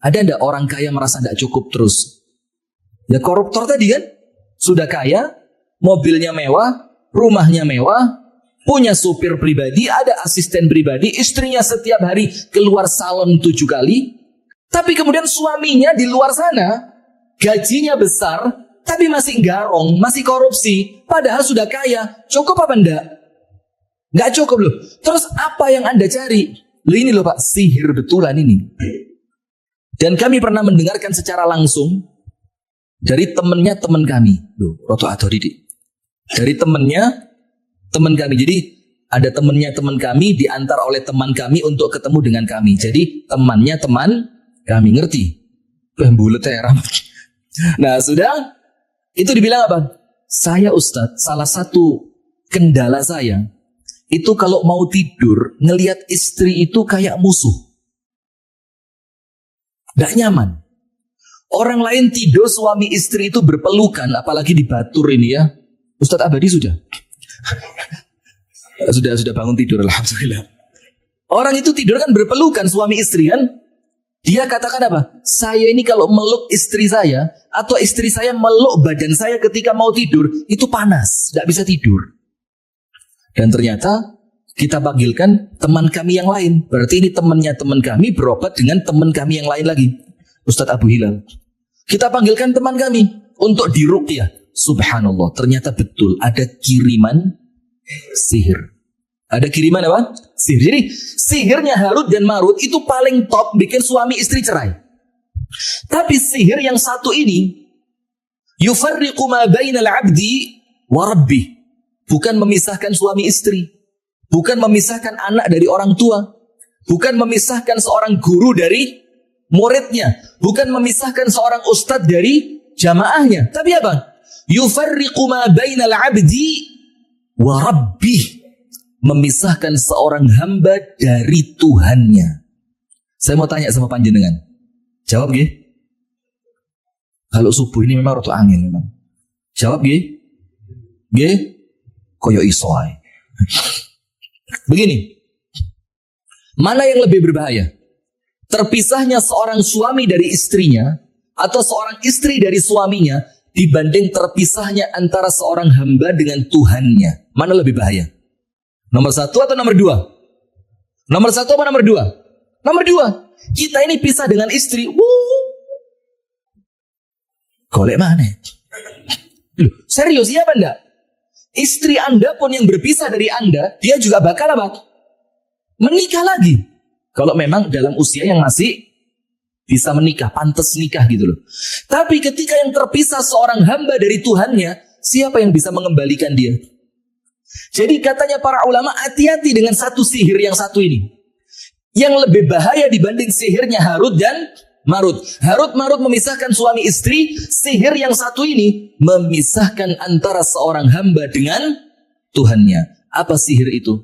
Ada enggak orang kaya merasa enggak cukup terus? Ya koruptor tadi kan, sudah kaya, mobilnya mewah, rumahnya mewah, punya supir pribadi, ada asisten pribadi, istrinya setiap hari keluar salon 7 kali. Tapi kemudian suaminya di luar sana, gajinya besar, tapi masih garong, masih korupsi. Padahal sudah kaya, cukup apa enggak? Enggak cukup loh. Terus apa yang Anda cari? Loh ini loh Pak, sihir betulan ini. Dan kami pernah mendengarkan secara langsung dari temannya teman kami. Loh, Roto atau Didik. Dari temannya teman kami. Jadi ada temannya teman kami diantar oleh teman kami untuk ketemu dengan kami. Jadi temannya teman kami, ngerti? Bulet ya. Nah sudah, itu dibilang apa? Saya Ustadz, salah satu kendala saya itu kalau mau tidur ngelihat istri itu kayak musuh. Gak nyaman. Orang lain tidur suami istri itu berpelukan, apalagi di Batur ini ya. Ustadz Abadi sudah bangun tidur, alhamdulillah. Orang itu tidur kan berpelukan suami istri kan. Dia katakan apa? Saya ini kalau meluk istri saya atau istri saya meluk badan saya ketika mau tidur itu panas, tidak bisa tidur. Dan ternyata kita panggilkan teman kami yang lain. Berarti ini temannya teman kami berobat dengan teman kami yang lain lagi, Ustadz Abu Hilal. Kita panggilkan teman kami untuk diruqyah. Subhanallah, ternyata betul ada kiriman sihir. Ada kiriman apa? Sihir. Jadi sihirnya Harut dan Marut itu paling top bikin suami istri cerai. Tapi sihir yang satu ini yufarriqu ma bainal 'abdi wa rabbih. Bukan memisahkan suami istri, bukan memisahkan anak dari orang tua, bukan memisahkan seorang guru dari muridnya, bukan memisahkan seorang ustadz dari jamaahnya. Tapi apa? Yufarriqu ma bainal 'abdi wa rabbih. Memisahkan seorang hamba dari Tuhannya. Saya mau tanya sama panjenengan. Jawab nggih. Kalau subuh ini memang roto angin memang. Jawab nggih. Nggih. Koyo iso ae. Begini. Mana yang lebih berbahaya? Terpisahnya seorang suami dari istrinya atau seorang istri dari suaminya dibanding terpisahnya antara seorang hamba dengan Tuhannya. Mana lebih bahaya? Nomor 1 atau nomor 2? Nomor 1 apa nomor 2? Nomor 2. Kita ini pisah dengan istri. Golek mana? Loh, serius iya apa enggak? Istri Anda pun yang berpisah dari Anda, dia juga bakal apa? Menikah lagi. Kalau memang dalam usia yang masih bisa menikah, pantas nikah gitu loh. Tapi ketika yang terpisah seorang hamba dari Tuhannya, siapa yang bisa mengembalikan dia? Jadi katanya para ulama, hati-hati dengan satu sihir yang satu ini. Yang lebih bahaya dibanding sihirnya Harut dan Marut. Harut Marut memisahkan suami istri. Sihir yang satu ini memisahkan antara seorang hamba dengan Tuhannya. Apa sihir itu?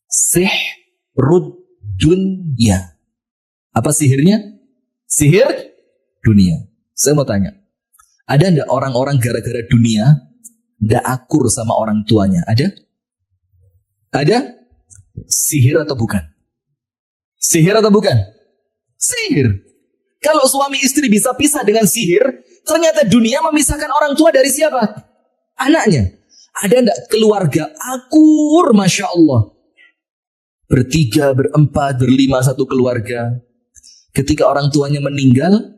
Sihrud dunya. Apa sihirnya? Sihir dunia. Saya mau tanya, ada enggak orang-orang gara-gara dunia nggak akur sama orang tuanya? Ada? Ada? Sihir atau bukan? Sihir atau bukan? Sihir. Kalau suami istri bisa pisah dengan sihir, ternyata dunia memisahkan orang tua dari siapa? Anaknya. Ada enggak keluarga akur, Masya Allah? Bertiga, berempat, berlima, satu keluarga. Ketika orang tuanya meninggal,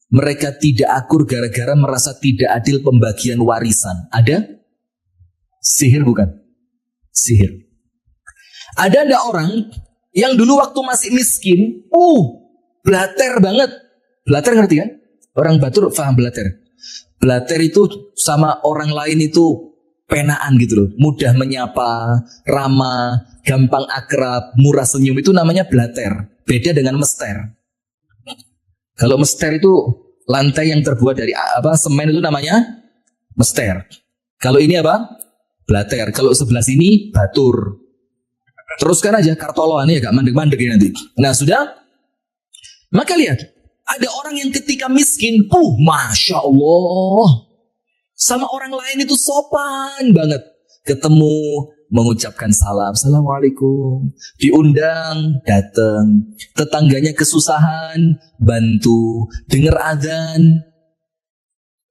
mereka tidak akur gara-gara merasa tidak adil pembagian warisan. Ada? Sihir bukan? Sihir. Ada enggak orang yang dulu waktu masih miskin, blater banget. Blater ngerti kan? Orang Batur paham blater. Blater itu sama orang lain itu penaan gitu loh. Mudah menyapa, ramah, gampang akrab, murah senyum, itu namanya blater. Beda dengan mester. Kalau mester itu lantai yang terbuat dari semen, itu namanya mester. Kalau ini apa? Blater. Kalau sebelah sini batur. Teruskan aja kartoloan ya, gak mandek-mandek ya nanti. Nah sudah. Maka lihat, ada orang yang ketika miskin, Masya Allah, sama orang lain itu sopan banget. Ketemu, mengucapkan salam, assalamualaikum, diundang, datang, tetangganya kesusahan, bantu, dengar adzan,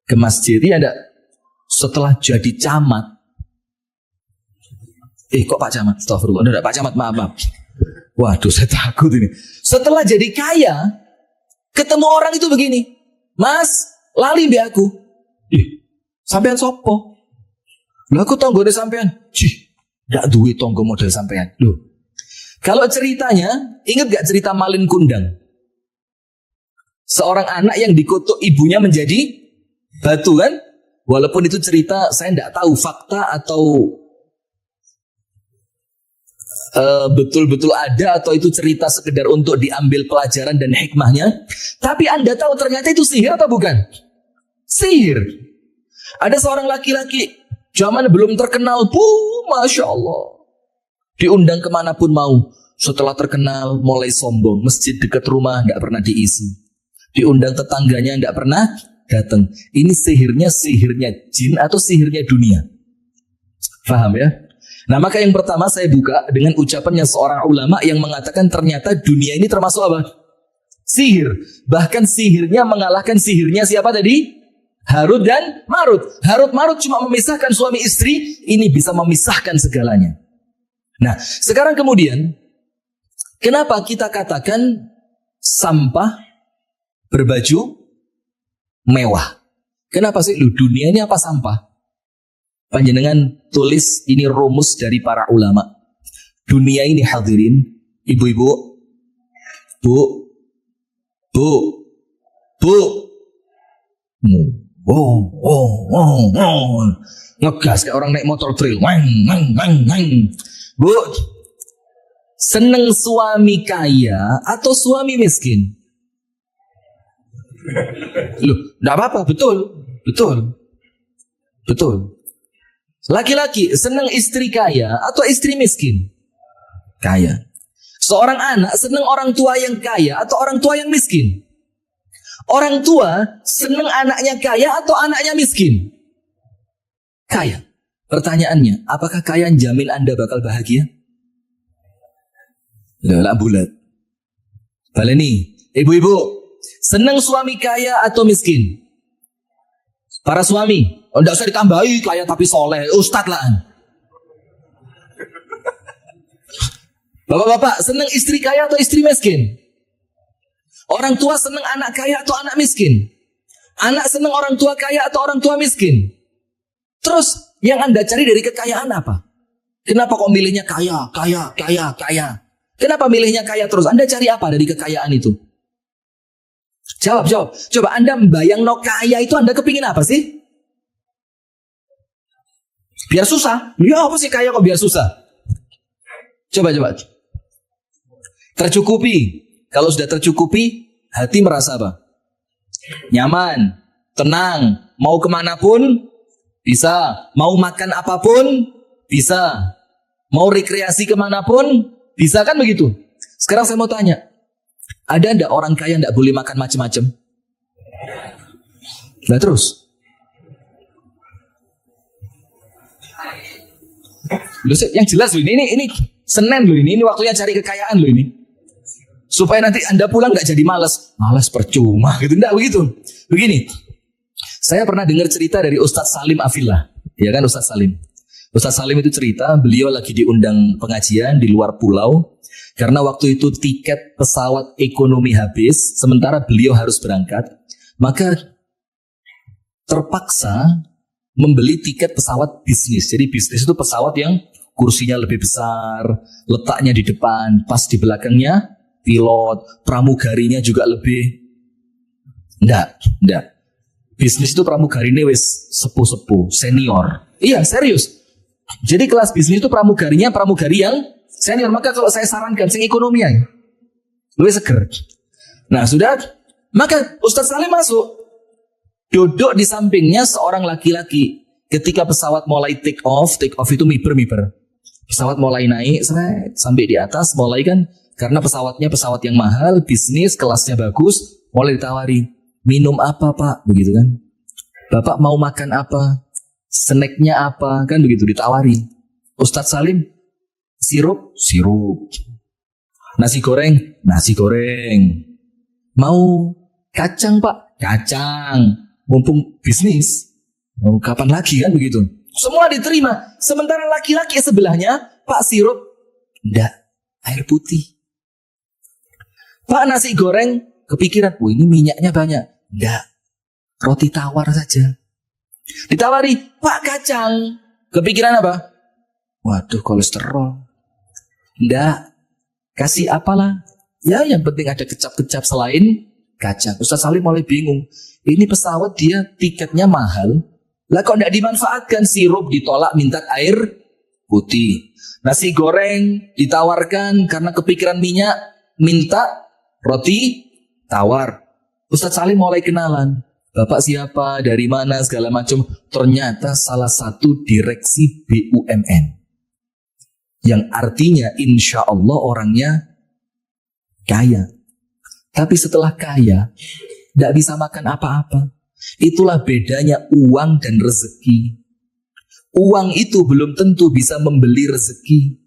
ke masjid. Iya enggak? Setelah jadi camat, kok Pak Camat? Astagfirullah, enggak Pak Camat, maaf. Waduh, saya takut ini. Setelah jadi kaya, ketemu orang itu begini, Mas, lali mbak aku. Sampean sopo? Lah aku tonggo deh sampean. Nggak duit tonggo model sampean. Loh. Kalau ceritanya, ingat gak cerita Malin Kundang? Seorang anak yang dikutuk ibunya menjadi batu kan? Walaupun itu cerita saya nggak tahu fakta atau betul-betul ada atau itu cerita sekedar untuk diambil pelajaran dan hikmahnya. Tapi Anda tahu ternyata itu sihir atau bukan? Sihir. Ada seorang laki-laki zaman belum terkenal, Masya Allah, diundang kemanapun mau. Setelah terkenal mulai sombong, masjid dekat rumah nggak pernah diisi, diundang tetangganya nggak pernah datang. Ini sihirnya jin atau sihirnya dunia? Paham ya? Nah, maka yang pertama saya buka dengan ucapannya seorang ulama yang mengatakan ternyata dunia ini termasuk apa? Sihir. Bahkan sihirnya mengalahkan sihirnya siapa tadi? Harut dan Marut. Harut Marut cuma memisahkan suami istri, ini bisa memisahkan segalanya. Nah, sekarang kemudian, kenapa kita katakan sampah berbaju mewah? Kenapa sih? Dunia ini apa sampah? Panjenengan tulis ini rumus dari para ulama. Dunia ini hadirin, ibu-ibu, bu, ngegas kayak orang naik motor trail. Bu, seneng suami kaya atau suami miskin? Loh, enggak apa-apa, betul. Laki-laki senang istri kaya atau istri miskin? Kaya. Seorang anak senang orang tua yang kaya atau orang tua yang miskin? Orang tua senang anaknya kaya atau anaknya miskin? Kaya. Pertanyaannya, apakah kaya jamin Anda bakal bahagia? Lah bulat. Baleni, ibu-ibu, senang suami kaya atau miskin? Para suami, enggak usah ditambahi kaya tapi soleh, ustadz lah. Bapak-bapak, senang istri kaya atau istri miskin? Orang tua senang anak kaya atau anak miskin? Anak senang orang tua kaya atau orang tua miskin? Terus yang Anda cari dari kekayaan apa? Kenapa kok milihnya kaya? Kenapa milihnya kaya terus? Anda cari apa dari kekayaan itu? Jawab. Coba Anda membayang no kaya itu Anda kepingin apa sih? Biar susah. Ya apa sih kaya kok biar susah? Coba. Tercukupi. Kalau sudah tercukupi, hati merasa apa? Nyaman, tenang, mau kemanapun bisa, mau makan apapun bisa, mau rekreasi kemanapun bisa, kan begitu? Sekarang saya mau tanya, ada enggak orang kaya enggak boleh makan macam-macam? Nah terus, yang jelas loh, ini Senin loh, ini waktunya cari kekayaan loh ini. Supaya nanti Anda pulang nggak jadi malas percuma gitu, enggak begitu. Begini, saya pernah dengar cerita dari Ustadz Salim Afillah, ya kan Ustadz Salim. Ustadz Salim itu cerita, beliau lagi diundang pengajian di luar pulau, karena waktu itu tiket pesawat ekonomi habis, sementara beliau harus berangkat, maka terpaksa membeli tiket pesawat bisnis. Jadi bisnis itu pesawat yang kursinya lebih besar, letaknya di depan, pas di belakangnya pilot, pramugarinya juga lebih. Enggak. Bisnis itu pramugarinya wis sepuh-sepuh, senior. Iya, serius. Jadi kelas bisnis itu pramugari yang senior. Maka kalau saya sarankan sing ekonomi aja, lebih seger. Nah, sudah. Maka Ustadz Salim masuk. Duduk di sampingnya seorang laki-laki. Ketika pesawat mulai take off itu miber. Pesawat mulai naik, sampai di atas, mulai kan, karena pesawatnya pesawat yang mahal, bisnis, kelasnya bagus, mulai ditawari, minum apa Pak? Begitu kan. Bapak mau makan apa? Snacknya apa? Kan begitu ditawari. Ustadz Salim, sirup, sirup. Nasi goreng, nasi goreng. Mau kacang Pak? Kacang. Mumpung bisnis. Mau kapan lagi kan begitu? Semua diterima. Sementara laki-laki sebelahnya, Pak sirup, enggak, air putih. Pak nasi goreng, kepikiran, ini minyaknya banyak. Enggak, roti tawar saja. Ditawari, Pak kacang. Kepikiran apa? Waduh, kolesterol. Enggak, kasih apalah. Ya yang penting ada kecap-kecap selain kacang. Ustaz Salim mulai bingung. Ini pesawat dia tiketnya mahal. Lah kok enggak dimanfaatkan? Sirup ditolak, minta air putih. Nasi goreng ditawarkan karena kepikiran minyak, minta roti tawar. Ustaz Salim mulai kenalan. Bapak siapa, dari mana, segala macam. Ternyata salah satu direksi BUMN. Yang artinya insya Allah orangnya kaya. Tapi setelah kaya, tidak bisa makan apa-apa. Itulah bedanya uang dan rezeki. Uang itu belum tentu bisa membeli rezeki.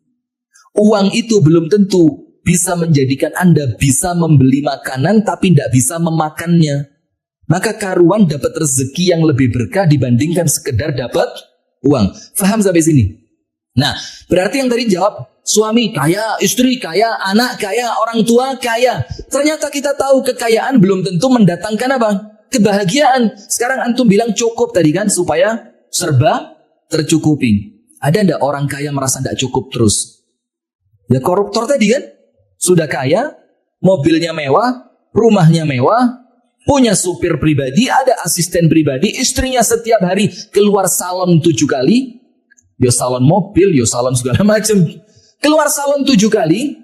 Uang itu belum tentu bisa menjadikan Anda bisa membeli makanan tapi tidak bisa memakannya. Maka karuan dapat rezeki yang lebih berkah dibandingkan sekedar dapat uang. Faham sampai sini? Nah, berarti yang tadi jawab, suami kaya, istri kaya, anak kaya, orang tua kaya. Ternyata kita tahu kekayaan belum tentu mendatangkan apa? Kebahagiaan. Sekarang antum bilang cukup tadi kan, supaya serba tercukupi. Ada enggak orang kaya merasa enggak cukup terus? Ya koruptor tadi kan, sudah kaya, mobilnya mewah, rumahnya mewah, punya supir pribadi, ada asisten pribadi, istrinya setiap hari keluar salon 7 kali, yo salon mobil, yo salon segala macam, keluar salon 7 kali,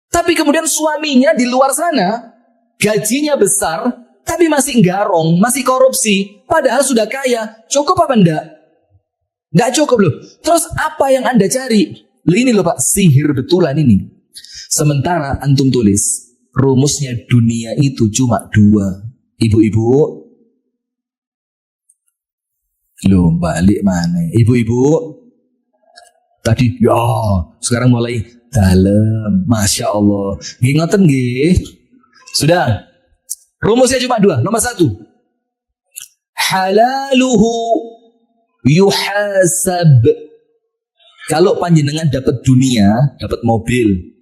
tapi kemudian suaminya di luar sana, gajinya besar, tapi masih garong, masih korupsi, padahal sudah kaya. Cukup apa enggak? Enggak cukup loh. Terus apa yang Anda cari? Ini loh Pak, sihir betulan ini. Sementara antum tulis, rumusnya dunia itu cuma 2. Ibu-ibu, loh balik mana? Ibu-ibu, tadi ya, sekarang mulai dalam, masya Allah. Ngingetin gih, sudah. Rumusnya cuma 2. Nomor 1, halaluhu yuhasab. Kalau panjenengan dapat dunia, dapat mobil,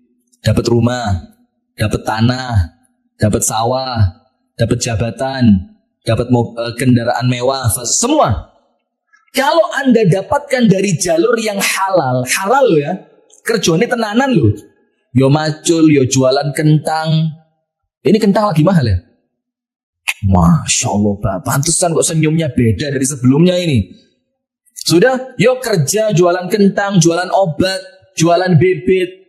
dapat rumah, dapat tanah, dapat sawah, dapat jabatan, dapat kendaraan mewah, semua. Kalau Anda dapatkan dari jalur yang halal, halal loh ya, kerjanya tenanan loh. Yo macul, yo jualan kentang. Ini kentang lagi mahal ya? Masya Allah Pak, pantesan kok senyumnya beda dari sebelumnya ini. Sudah, yuk kerja jualan kentang, jualan obat, jualan bibit.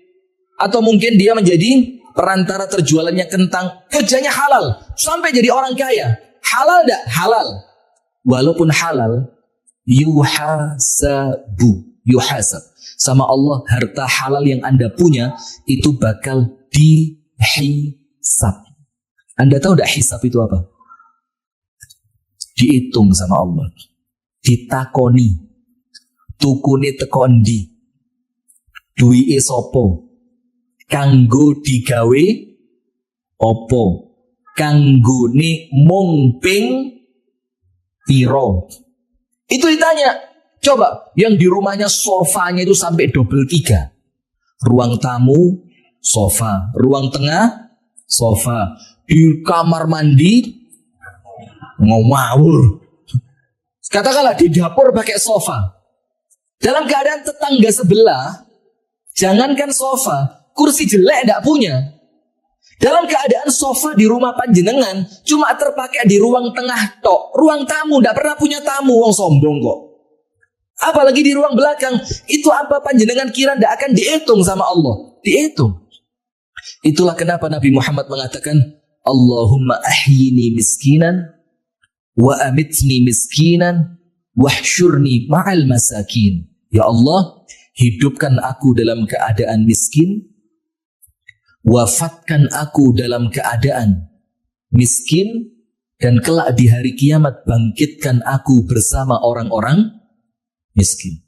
Atau mungkin dia menjadi perantara terjualannya kentang. Kerjanya halal, sampai jadi orang kaya. Halal enggak? Halal. Walaupun halal, yuhasab. Sama Allah, harta halal yang Anda punya, itu bakal dihisab. Anda tahu enggak hisab itu apa? Dihitung sama Allah. Ditakoni. Tukune tekondi, duwi sopo, kanggo digawe opo, kanggo ni mungping piro. Itu ditanya. Coba yang di rumahnya sofanya itu sampai double 3. Ruang tamu sofa, ruang tengah sofa, di kamar mandi ngawur. Katakanlah di dapur pakai sofa. Dalam keadaan tetangga sebelah, jangankan sofa, kursi jelek tidak punya. Dalam keadaan sofa di rumah panjenengan, cuma terpakai di ruang tengah tok. Ruang tamu, tidak pernah punya tamu, wong sombong kok. Apalagi di ruang belakang, itu apa panjenengan kira tidak akan dihitung sama Allah? Dihitung. Itulah kenapa Nabi Muhammad mengatakan, Allahumma ahyini miskinan, wa amitni miskinan, wahsyurni ma'al masakin. Ya Allah, hidupkan aku dalam keadaan miskin, wafatkan aku dalam keadaan miskin, dan kelak di hari kiamat bangkitkan aku bersama orang-orang miskin.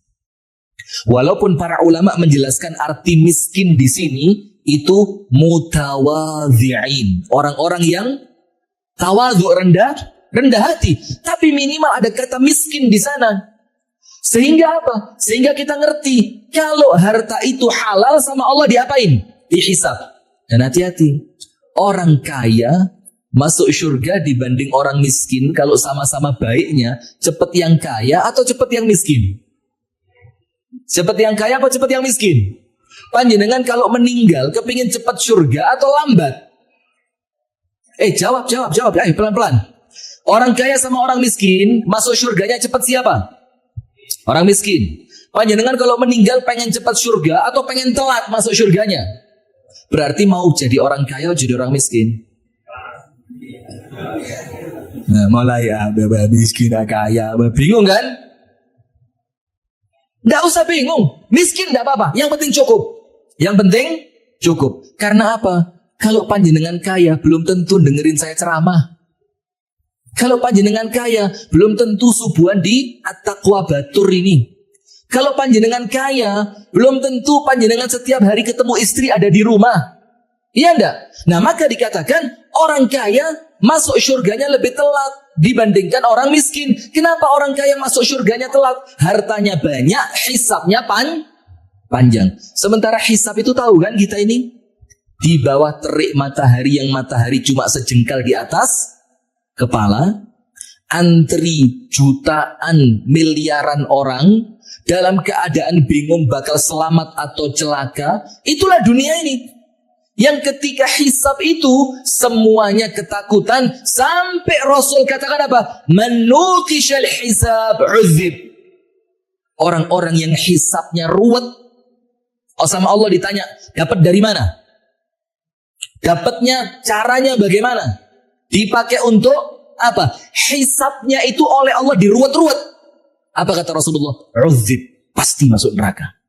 Walaupun para ulama menjelaskan arti miskin di sini itu mutawadhi'in, orang-orang yang tawadhu, rendah hati, tapi minimal ada kata miskin di sana. Sehingga apa? Sehingga kita ngerti kalau harta itu halal sama Allah diapain? Dihisab. Dan hati-hati, orang kaya masuk surga dibanding orang miskin kalau sama-sama baiknya, cepet yang kaya atau cepet yang miskin? Cepet yang kaya atau cepet yang miskin? Panjenengan kalau meninggal kepingin cepet surga atau lambat? Jawab, ayo pelan-pelan. Orang kaya sama orang miskin masuk surganya cepet siapa? Orang miskin. Panjenengan kalau meninggal pengen cepat surga atau pengen telat masuk surganya? Berarti mau jadi orang kaya atau jadi orang miskin? Nah, mulai ya, miskin kaya, bingung kan? Nggak usah bingung, miskin nggak apa-apa, yang penting cukup. Yang penting cukup. Karena apa? Kalau panjenengan kaya, belum tentu dengerin saya ceramah. Kalau panjenengan kaya, belum tentu subuhan di At-Taqwa Batur ini. Kalau panjenengan kaya, belum tentu panjenengan setiap hari ketemu istri ada di rumah. Iya enggak? Nah, maka dikatakan orang kaya masuk surganya lebih telat dibandingkan orang miskin. Kenapa orang kaya masuk surganya telat? Hartanya banyak, hisabnya panjang. Sementara hisab itu tahu kan kita ini? Di bawah terik matahari yang matahari cuma sejengkal di atas kepala, antri jutaan miliaran orang dalam keadaan bingung bakal selamat atau celaka. Itulah dunia ini. Yang ketika hisab itu semuanya ketakutan sampai Rasul katakan apa? Manukishal hisab uzib. Orang-orang yang hisabnya ruwet, sama Allah ditanya, dapat dari mana? Dapatnya caranya bagaimana? Dipakai untuk apa? Hisabnya itu oleh Allah diruwet-ruwet. Apa kata Rasulullah? Uzib, pasti masuk neraka.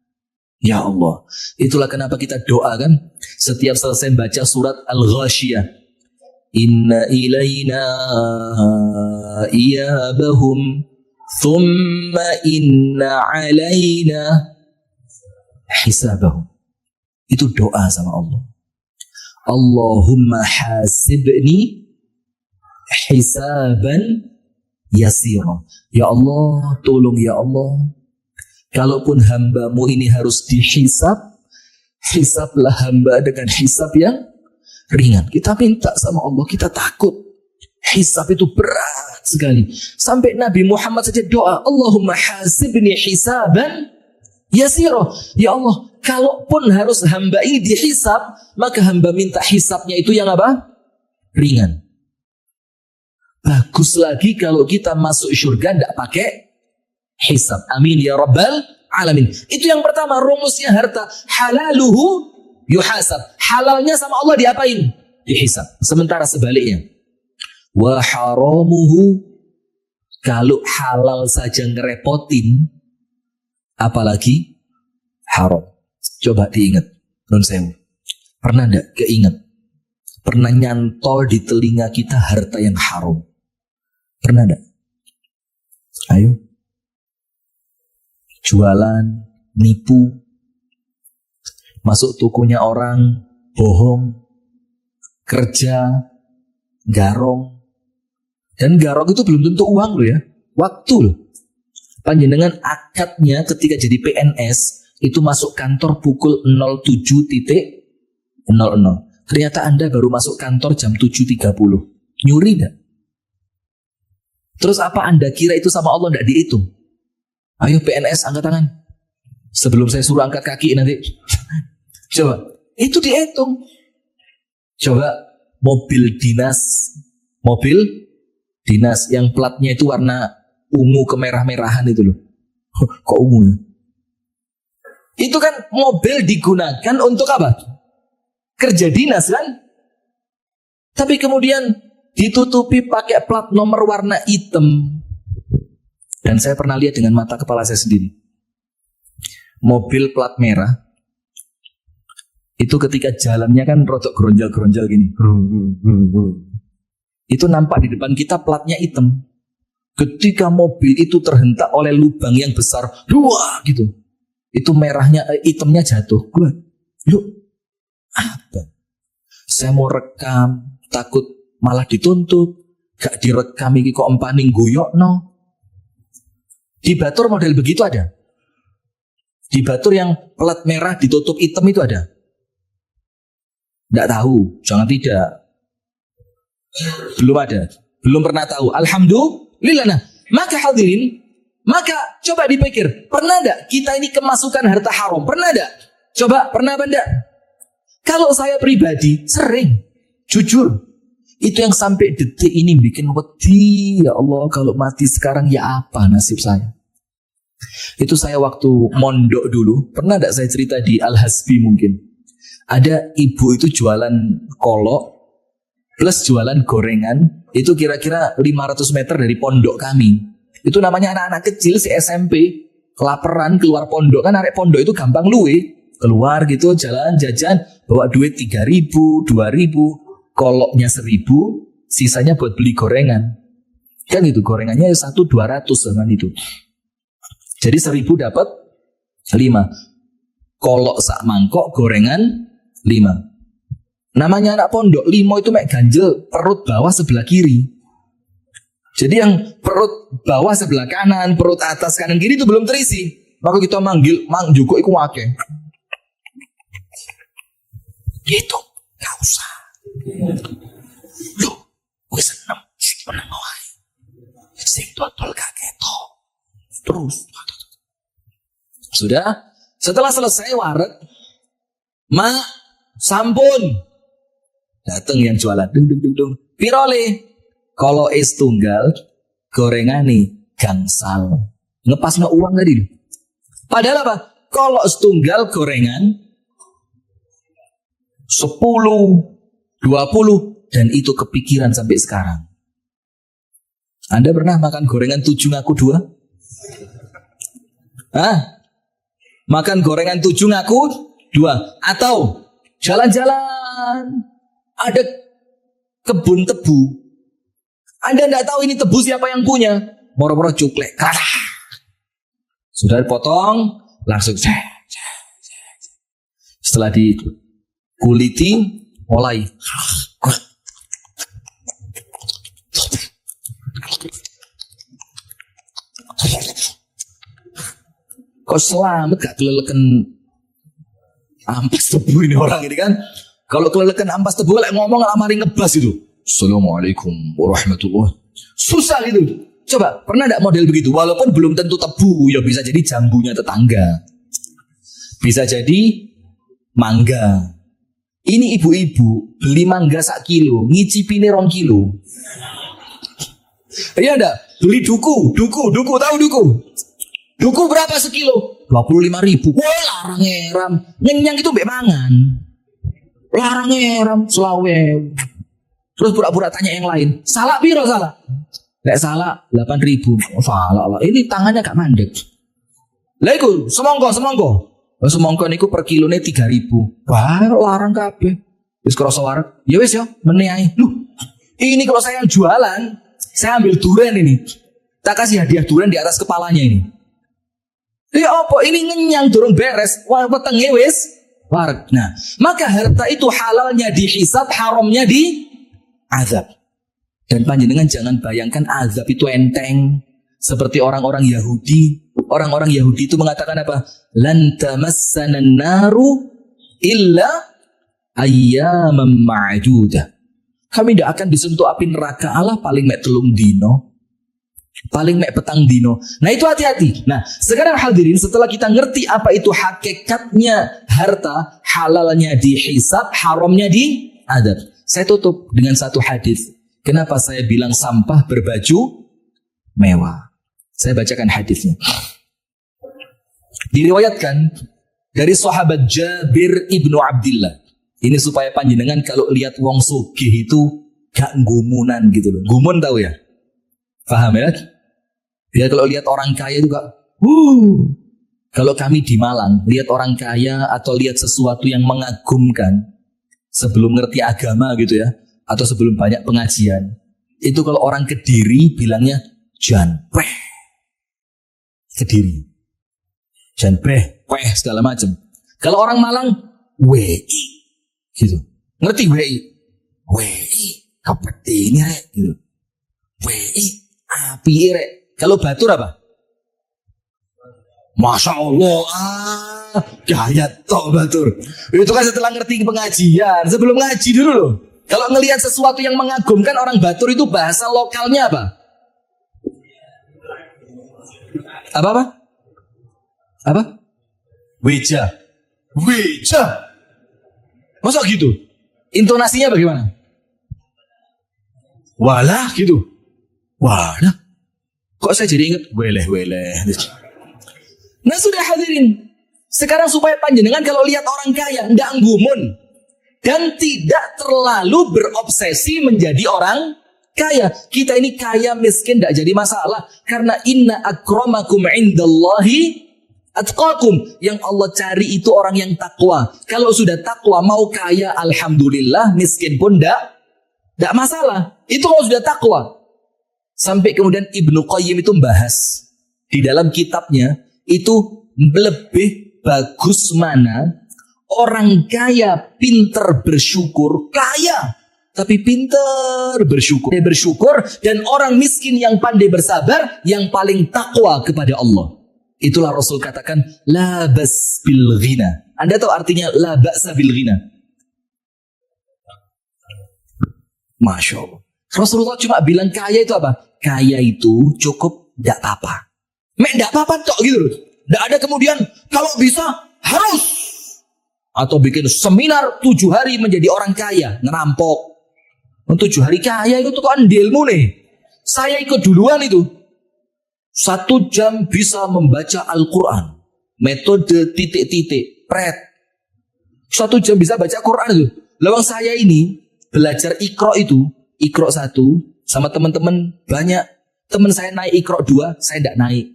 Ya Allah, itulah kenapa kita doa kan setiap selesai baca surat Al-Ghashiyah. Inna ilayna iyabahum thumma inna alayna hisabahum. Itu doa sama Allah. Allahumma hasibni hisaban yasira. Ya Allah, tolong ya Allah, kalaupun hambamu ini harus dihisab, hisablah hamba dengan hisab yang ringan. Kita minta sama Allah, kita takut. Hisab itu berat sekali. Sampai Nabi Muhammad saja doa, Allahumma hasibni hisaban yasira. Ya Allah, kalaupun harus hamba ini dihisab, maka hamba minta hisabnya itu yang apa? Ringan. Bagus lagi kalau kita masuk surga tidak pakai hisab. Amin ya rabbal alamin. Itu yang pertama, rumusnya harta. Halaluhu yuhasab. Halalnya sama Allah diapain? Dihisab. Sementara sebaliknya, wa haramuhu, kalau halal saja ngerepotin, apalagi haram. Coba diingat, non sewu. Pernah enggak keinget? Pernah nyantol di telinga kita harta yang haram? Pernah enggak? Ayo. Jualan, nipu, masuk tokonya orang, bohong, kerja, garong. Dan garong itu belum tentu uang loh ya, waktu loh. Panjenengan akadnya ketika jadi PNS itu masuk kantor pukul 07.00. Ternyata Anda baru masuk kantor jam 7.30. Nyuri enggak? Terus apa Anda kira itu sama Allah enggak dihitung? Ayo PNS angkat tangan. Sebelum saya suruh angkat kaki nanti. Coba, itu dihitung. Coba mobil dinas yang platnya itu warna ungu kemerah-merahan itu loh. Kok ungu ya? Itu kan mobil digunakan untuk apa? Kerja dinas kan? Tapi kemudian ditutupi pakai plat nomor warna hitam. Dan saya pernah lihat dengan mata kepala saya sendiri. Mobil plat merah itu ketika jalannya kan rodok geronjal-geronjal gini. Itu nampak di depan kita platnya hitam. Ketika mobil itu terhentak oleh lubang yang besar, dua gitu. itu merahnya, hitamnya jatuh. Gue, yuk, apa? Saya mau rekam, takut malah dituntut. Gak direkam iki kok empaning guyokno. Di Batur model begitu ada. Di Batur yang plat merah ditutup hitam itu ada. Tidak tahu, jangan tidak. Belum ada, belum pernah tahu. Alhamdulillah. Nah, maka hadirin, maka coba dipikir, pernah tidak kita ini kemasukan harta haram? Pernah tidak? Coba, pernah apa enggak? Kalau saya pribadi, sering, jujur. Itu yang sampai detik ini bikin wedi. Ya Allah, kalau mati sekarang ya apa nasib saya? Itu saya waktu mondok dulu, pernah tidak saya cerita di Al-Hasbi mungkin? Ada ibu itu jualan kolok plus jualan gorengan, itu kira-kira 500 meter dari pondok kami. Itu namanya anak-anak kecil si SMP, kelaparan keluar pondok, kan arek pondok itu gampang luwe, keluar gitu jalan jajan, bawa duit 3.000, 2.000, koloknya 1.000, sisanya buat beli gorengan. Kan gitu, gorengannya 1.200 dengan itu. Jadi 1.000 dapat 5. Kolok sak mangkok, gorengan 5. Namanya anak pondok, 5 itu mek ganjel perut bawah sebelah kiri. Jadi yang perut bawah sebelah kanan, perut atas kanan kiri itu belum terisi. Maka kita manggil, Mang Joko iku wake. Gitu, gak usah. Loh, gue seneng, menang wae. Sing dodol gak ketok. Terus. Sudah, setelah selesai waret, Mak, sampun. Datang yang jualan, dung. Pirole, kalau es tunggal, gorengan nih, gangsal. Ngepas no uang tadi. Padahal apa? Kalau setunggal gorengan, 10, 20, dan itu kepikiran sampai sekarang. Anda pernah makan gorengan 7 ngaku 2? Hah? Makan gorengan 7 ngaku 2? Atau jalan-jalan, ada kebun tebu. Anda tidak tahu ini tebu siapa yang punya. Moro-moro cuklek. Sudah dipotong, langsung. Setelah dikuliti, mulai. Kok selamat gak keleleken ampas tebu ini orang ini kan? Kalau keleleken ampas tebu like ngomong mari ngebas itu. Assalamualaikum warahmatullahi. Susah gitu. Coba pernah tidak model begitu? Walaupun belum tentu tebu, ya bisa jadi jambunya tetangga, bisa jadi mangga. Ini ibu-ibu beli mangga 1 kilo, ngicipine 2 kilo. Iya enggak? Beli duku tahu duku? Duku berapa sekilo? 25.000. Wah, larang eram. Nyenyang itu mbek mangan. Larang eram selawe. Terus pura-pura tanya yang lain. Salah piro salah? Lek salah 8.000. Oh, salah lah. Ini tangannya gak mandek. Lah iku semongko. Semongko niku per kilone 3.000. Wah, larang kabeh. Wis krasa wareg. Ya wis ya, meneh ae. Loh, ini kalau saya yang jualan, saya ambil durian ini. Tak kasih hadiah durian di atas kepalanya ini. Ya apa ini ngenyang durung beres, wah petenge wis wareg. Nah, maka harta itu halalnya dihisab, haramnya di azab. Dan panjenengan jangan bayangkan azab itu enteng seperti orang-orang Yahudi. Orang-orang Yahudi itu mengatakan apa? Lan tamassana naru illa ayyaman ma'dudah. Kami tidak akan disentuh api neraka Allah paling mek 3 dino. Paling mek petang dino. Nah itu hati-hati. Nah sekarang hadirin, setelah kita ngerti apa itu hakikatnya harta, halalnya dihisab, haramnya diadab. Saya tutup dengan satu hadis. Kenapa saya bilang sampah berbaju mewah? Saya bacakan hadisnya. Diriwayatkan dari sahabat Jabir ibnu Abdillah. Ini supaya panjenengan kalau lihat wong sugih itu gak gumunan gitu loh. Gumun tahu ya? Paham ya? Biar kalau lihat orang kaya itu gak Kalau kami di Malang lihat orang kaya atau lihat sesuatu yang mengagumkan sebelum ngerti agama gitu ya, atau sebelum banyak pengajian, itu kalau orang Kediri bilangnya janpeh. Kediri janpeh. segala macam. Kalau orang Malang, WI, gitu. Ngerti WI? WI, kepentingan rek, gitu. WI, api rek. Kalau Batur apa? Masya Allah, gaya toh Batur. Itu kan setelah ngerti pengajian, sebelum ngaji dulu loh. Kalau ngelihat sesuatu yang mengagumkan orang Batur itu bahasa lokalnya apa? Apa? Apa? Weja. Weja. Masa gitu? Intonasinya bagaimana? Walah gitu. Walah. Kok saya jadi ingat weleh-weleh. Nah sudah hadirin. Sekarang supaya panjenengan kalau lihat orang kaya ndak nggumun dan tidak terlalu berobsesi menjadi orang kaya. Kita ini kaya miskin ndak jadi masalah karena inna akramakum indallahi atqakum. Yang Allah cari itu orang yang takwa. Kalau sudah takwa mau kaya alhamdulillah, miskin pun ndak masalah. Itu kalau sudah takwa. Sampai kemudian Ibnu Qayyim itu membahas di dalam kitabnya itu lebih bagus mana orang kaya pinter bersyukur, kaya tapi pinter bersyukur, dan orang miskin yang pandai bersabar yang paling takwa kepada Allah. Itulah Rasul katakan la bas bil ghina. Anda tahu artinya la ba'sa bil ghina? Masya Allah. Rasulullah cuma bilang kaya itu apa? Kaya itu cukup tidak apa-apa. Tidak apa-apa tok gitu loh. Tidak ada kemudian kalau bisa harus. Atau bikin seminar 7 hari menjadi orang kaya. Ngerampok. 7 hari kaya itu tuh kan ilmu nih. Saya ikut duluan itu. 1 jam bisa membaca Al-Quran. Metode titik-titik. Pret. 1 jam bisa baca Quran itu. Lawang saya ini belajar Iqra itu. Iqra 1 sama teman-teman banyak. Teman saya naik Iqra 2, saya tidak naik.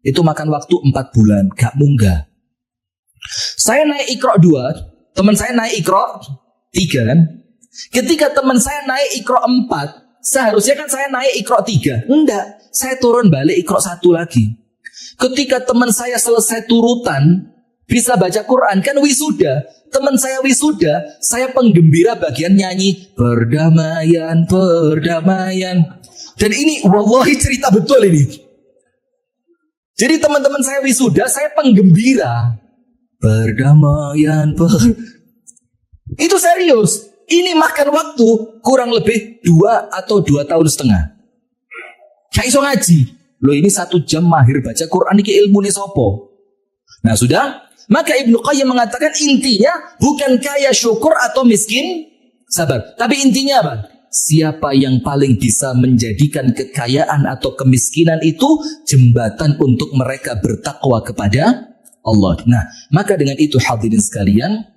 Itu makan waktu 4 bulan, gak munggah. Saya naik Iqra 2, teman saya naik Iqra 3 kan. Ketika teman saya naik Iqra 4, seharusnya kan saya naik Iqra 3. Enggak, saya turun balik Iqra 1 lagi. Ketika teman saya selesai turutan, bisa baca Quran, kan wisuda. Teman saya wisuda, saya penggembira bagian nyanyi perdamaian, perdamaian. Dan ini wallahi cerita betul ini. Jadi teman-teman saya wisuda, saya penggembira. Perdamaian, itu serius. Ini makan waktu kurang lebih 2 atau 2 tahun setengah. Gak iso ngaji. Loh ini 1 jam mahir baca Quran, ini ilmu nih sopo. Nah sudah. Maka Ibnu Qayyim mengatakan intinya bukan kaya syukur atau miskin sabar. Tapi intinya apa? Siapa yang paling bisa menjadikan kekayaan atau kemiskinan itu jembatan untuk mereka bertakwa kepada Allah. Nah, maka dengan itu hadirin sekalian,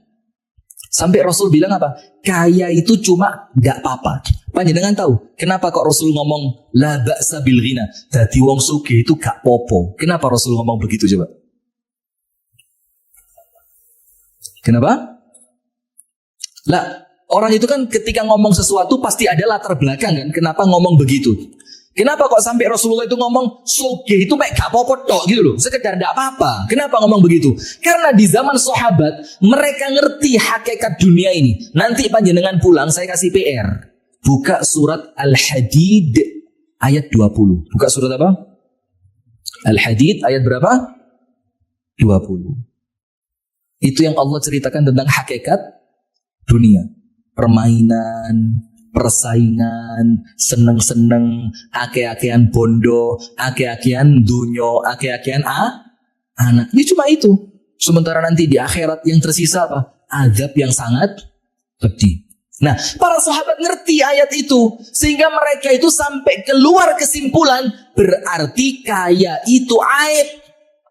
sampai Rasul bilang apa? Kaya itu cuma gak apa-apa. Panjenengan tahu kenapa kok Rasul ngomong la ba'sa bil ghina? Dadi wong sugih itu gak popo. Kenapa Rasul ngomong begitu coba? Kenapa? Lah, orang itu kan ketika ngomong sesuatu pasti ada latar belakang kan. Kenapa ngomong begitu? Kenapa kok sampai Rasulullah itu ngomong sugih itu mek gak apa-apa tok gitu loh. Sekedar gak apa-apa. Kenapa ngomong begitu? Karena di zaman sahabat mereka ngerti hakikat dunia ini. Nanti panjenengan pulang saya kasih PR. Buka surat Al-Hadid ayat 20. Buka surat apa? Al-Hadid ayat berapa? 20. Itu yang Allah ceritakan tentang hakikat dunia. Permainan, persaingan, seneng-seneng, ake-akean bondo, ake-akean dunyo, ake-akean anak. Ini cuma itu. Sementara nanti di akhirat yang tersisa apa? Azab yang sangat pedih. Nah, para sahabat ngerti ayat itu. Sehingga mereka itu sampai keluar kesimpulan. Berarti kaya itu aib.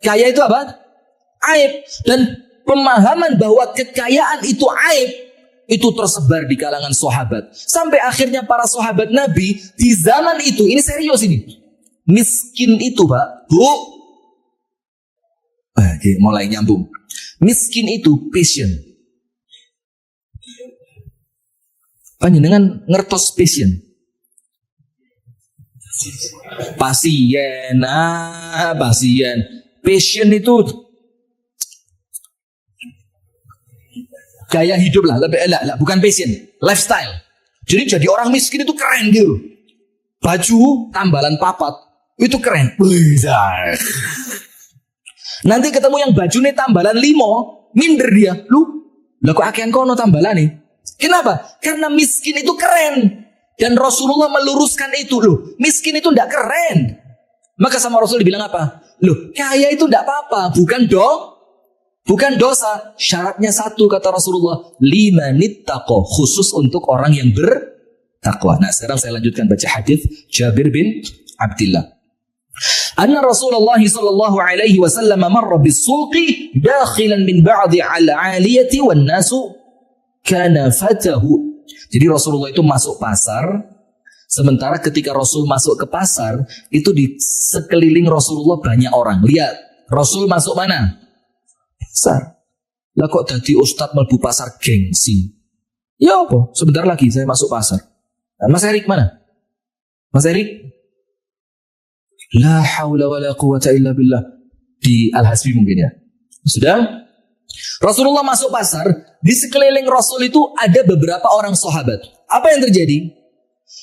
Kaya itu apa? Aib. Dan pemahaman bahwa kekayaan itu aib itu tersebar di kalangan sahabat. Sampai akhirnya para sahabat Nabi di zaman itu, ini serius ini. Miskin itu Pak, Bu. Oke, mulai nyambung. Miskin itu passion. Panjenengan ngertos passion. Pasien. Pasien. Passion itu Gaya hidup lah, bukan passion, lifestyle. Jadi jadi orang miskin itu keren gitu. Baju tambalan papat itu keren. Nanti ketemu yang bajunya tambalan limo, minder dia. Lu, lah kok akean kono tambalan nih? Kenapa? Karena miskin itu keren. Dan Rasulullah meluruskan itu. Loh, miskin itu tidak keren. Maka sama Rasul dibilang apa? Loh, kaya itu tidak apa-apa. Bukan dosa. Syaratnya satu, kata Rasulullah. 5 nittaqo. Khusus untuk orang yang bertakwa. Nah, sekarang saya lanjutkan baca hadis Jabir bin Abdullah. Anna Rasulullah sallallahu alaihi wasallam marra bis-suqi dakhilan min ba'di al-'aliyati wan nasu kana fatahu. Jadi Rasulullah itu masuk pasar. Sementara ketika Rasul masuk ke pasar, itu di sekeliling Rasulullah banyak orang. Lihat, Rasul masuk mana? Pasar. Lah kok jadi ustadz melbu pasar gengsi? Ya apa? Sebentar lagi saya masuk pasar. Nah, Mas Erik mana? Mas Erik? La haula wa la quwata illa billah. Di Al-Hasbi mungkin ya. Sudah? Rasulullah masuk pasar. Di sekeliling Rasul itu ada beberapa orang sahabat. Apa yang terjadi?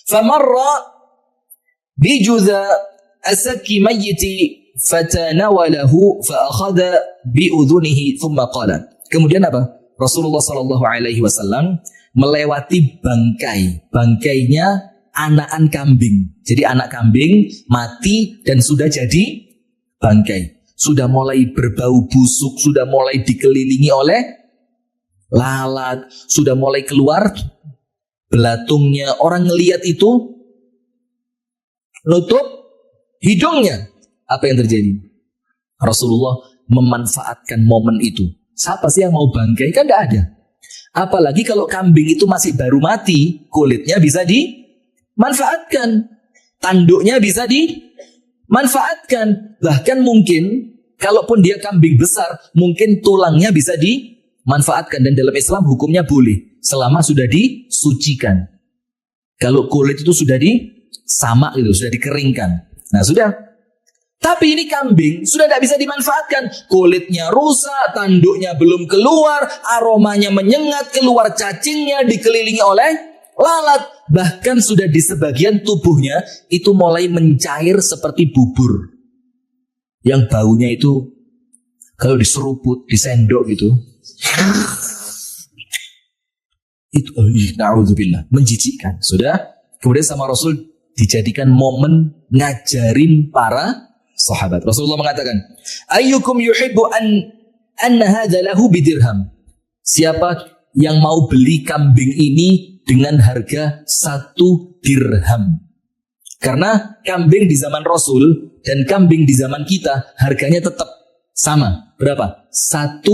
Famarra bijudha asaki mayyiti fatanawalahu faakhadha biudhunihi thumma qala. Kemudian apa? Rasulullah sallallahu alaihi wasallam melewati bangkainya anakan kambing. Jadi anak kambing mati dan sudah jadi bangkai. Sudah mulai berbau busuk, sudah mulai dikelilingi oleh lalat, sudah mulai keluar belatungnya. Orang ngelihat itu nutup hidungnya. Apa yang terjadi? Rasulullah memanfaatkan momen itu. Siapa sih yang mau bangkai? Kan tidak ada. Apalagi kalau kambing itu masih baru mati, kulitnya bisa dimanfaatkan, tanduknya bisa dimanfaatkan. Bahkan mungkin kalaupun dia kambing besar, mungkin tulangnya bisa dimanfaatkan. Dan dalam Islam hukumnya boleh selama sudah disucikan. Kalau kulit itu sudah disamak gitu, sudah dikeringkan. Nah sudah. Tapi ini kambing sudah tidak bisa dimanfaatkan. Kulitnya rusak, tanduknya belum keluar, aromanya menyengat, keluar cacingnya, dikelilingi oleh lalat. Bahkan sudah di sebagian tubuhnya itu mulai mencair seperti bubur. Yang baunya itu kalau diseruput, disendok gitu. Itu na'udzubillah, menjijikkan. Sudah. Kemudian sama Rasul dijadikan momen ngajarin para sahabat. Rasulullah mengatakan, ayyukum yuhibbu anna hadza lahu bidirham. Siapa yang mau beli kambing ini dengan harga 1 dirham? Karena kambing di zaman Rasul dan kambing di zaman kita harganya tetap sama. Berapa? 1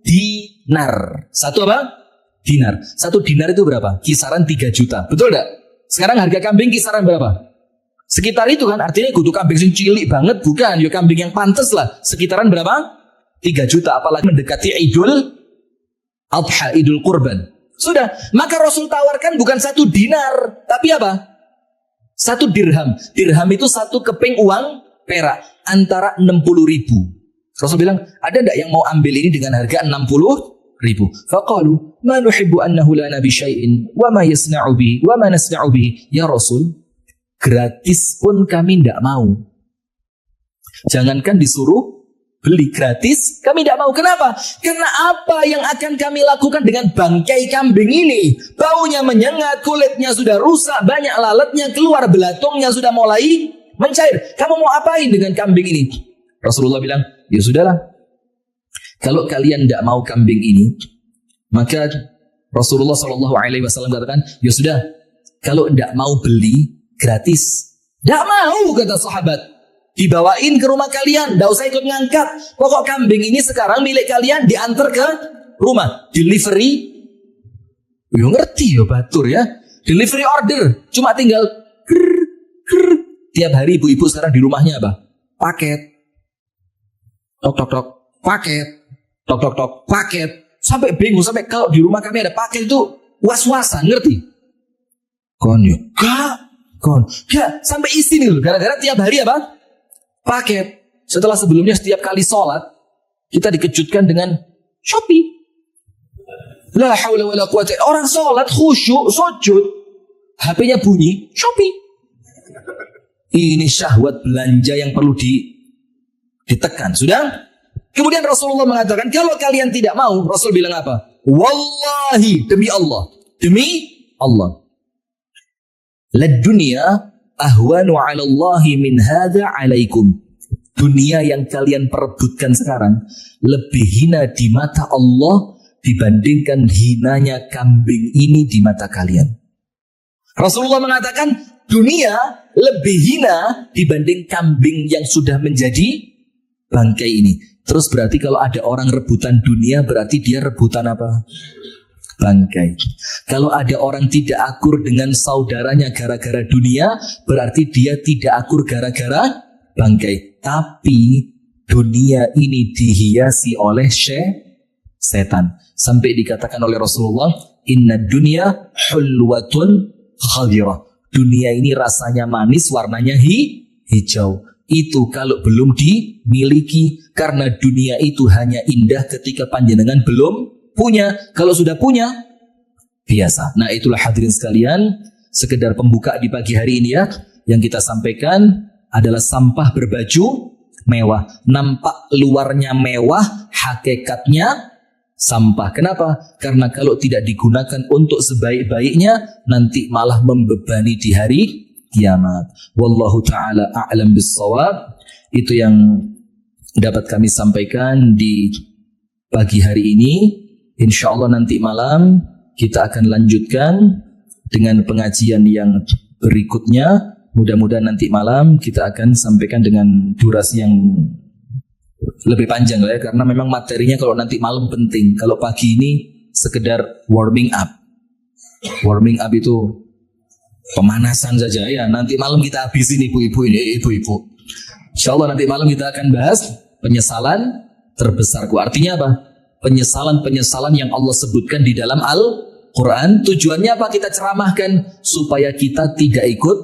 dinar. 1 apa? Dinar. 1 dinar itu berapa? Kisaran 3 juta. Betul enggak? Sekarang harga kambing kisaran berapa? Sekitar itu kan, artinya kudu kambing yang cilik banget, bukan. Ya kambing yang pantas lah. Sekitaran berapa? 3 juta. Apalagi mendekati Idul Adha, Idul Kurban. Sudah. Maka Rasul tawarkan bukan 1 dinar. Tapi apa? 1 dirham. Dirham itu 1 keping uang perak. Antara 60.000. Rasul bilang, ada enggak yang mau ambil ini dengan harga 60.000? Faqalu, ma nuhibbu annahu lana bi syai'in wa ma yasna'u bihi wa ma nasna'u bihi. Ya Rasul, gratis pun kami tidak mau. Jangankan disuruh beli gratis, kami tidak mau. Kenapa? Karena apa yang akan kami lakukan dengan bangkai kambing ini? Baunya menyengat, kulitnya sudah rusak, banyak lalatnya keluar, belatungnya sudah mulai mencair. Kamu mau apain dengan kambing ini? Rasulullah bilang, ya sudahlah. Kalau kalian tidak mau kambing ini, maka Rasulullah SAW katakan, ya sudah. Kalau tidak mau beli gratis. Tidak mau, kata sahabat. Dibawain ke rumah kalian. Tidak usah ikut ngangkat. Pokok kambing ini sekarang milik kalian. Diantar ke rumah. Delivery. Ya ngerti ya batur ya. Delivery order. Cuma tinggal tiap hari ibu-ibu sekarang di rumahnya apa? Paket. Tok tok tok. Paket. Tok tok tok. Paket. Sampai bingung. Sampai kalau di rumah kami ada paket itu was-wasan. Ngerti? Kon ya. Ya, sampai isi nih loh. Gara-gara tiap hari apa? Paket. Setelah sebelumnya setiap kali sholat kita dikejutkan dengan Shopee. La haula wala quwata. Orang sholat khusyuk, sujud, HP-nya bunyi, Shopee. Ini syahwat belanja yang perlu ditekan. Sudah? Kemudian Rasulullah mengatakan, kalau kalian tidak mau, Rasul bilang apa? Wallahi, demi Allah. Demi Allah. Lad dunya ahwanu 'ala Allahi min hadza 'alaikum. Dunia yang kalian perebutkan sekarang lebih hina di mata Allah dibandingkan hinanya kambing ini di mata kalian. Rasulullah mengatakan dunia lebih hina dibanding kambing yang sudah menjadi bangkai ini. Terus berarti kalau ada orang rebutan dunia, berarti dia rebutan apa? Bangkai. Kalau ada orang tidak akur dengan saudaranya gara-gara dunia, berarti dia tidak akur gara-gara bangkai. Tapi dunia ini dihiasi oleh setan. Sampai dikatakan oleh Rasulullah, inna dunya hulwatun khadirah. Dunia ini rasanya manis, warnanya hijau. Itu kalau belum dimiliki, karena dunia itu hanya indah ketika panjenengan belum punya. Kalau sudah punya, biasa. Nah, itulah hadirin sekalian, sekedar pembuka di pagi hari ini ya. Yang kita sampaikan adalah sampah berbaju mewah. Nampak luarnya mewah, hakikatnya sampah. Kenapa? Karena kalau tidak digunakan untuk sebaik-baiknya, nanti malah membebani di hari kiamat. Wallahu ta'ala a'lam bis-shawab. Itu yang dapat kami sampaikan di pagi hari ini. Insya Allah nanti malam kita akan lanjutkan dengan pengajian yang berikutnya. Mudah-mudahan nanti malam kita akan sampaikan dengan durasi yang lebih panjang lah ya, karena memang materinya kalau nanti malam penting. Kalau pagi ini sekedar warming up. Warming up itu pemanasan saja ya. Nanti malam kita habisin ibu-ibu ini, ibu-ibu. Insya Allah nanti malam kita akan bahas penyesalan terbesarku. Artinya apa? Penyesalan-penyesalan yang Allah sebutkan di dalam Al-Quran. Tujuannya apa kita ceramahkan? Supaya kita tidak ikut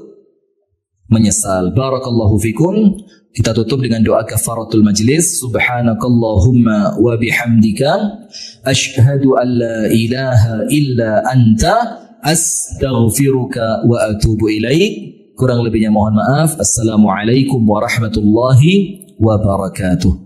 menyesal. Barakallahu fikum. Kita tutup dengan doa kafaratul majlis. Subhanakallahumma wa bihamdika asyhadu an la ilaha illa anta astaghfiruka wa atubu ilaik. Kurang lebihnya mohon maaf. Assalamualaikum warahmatullahi wabarakatuh.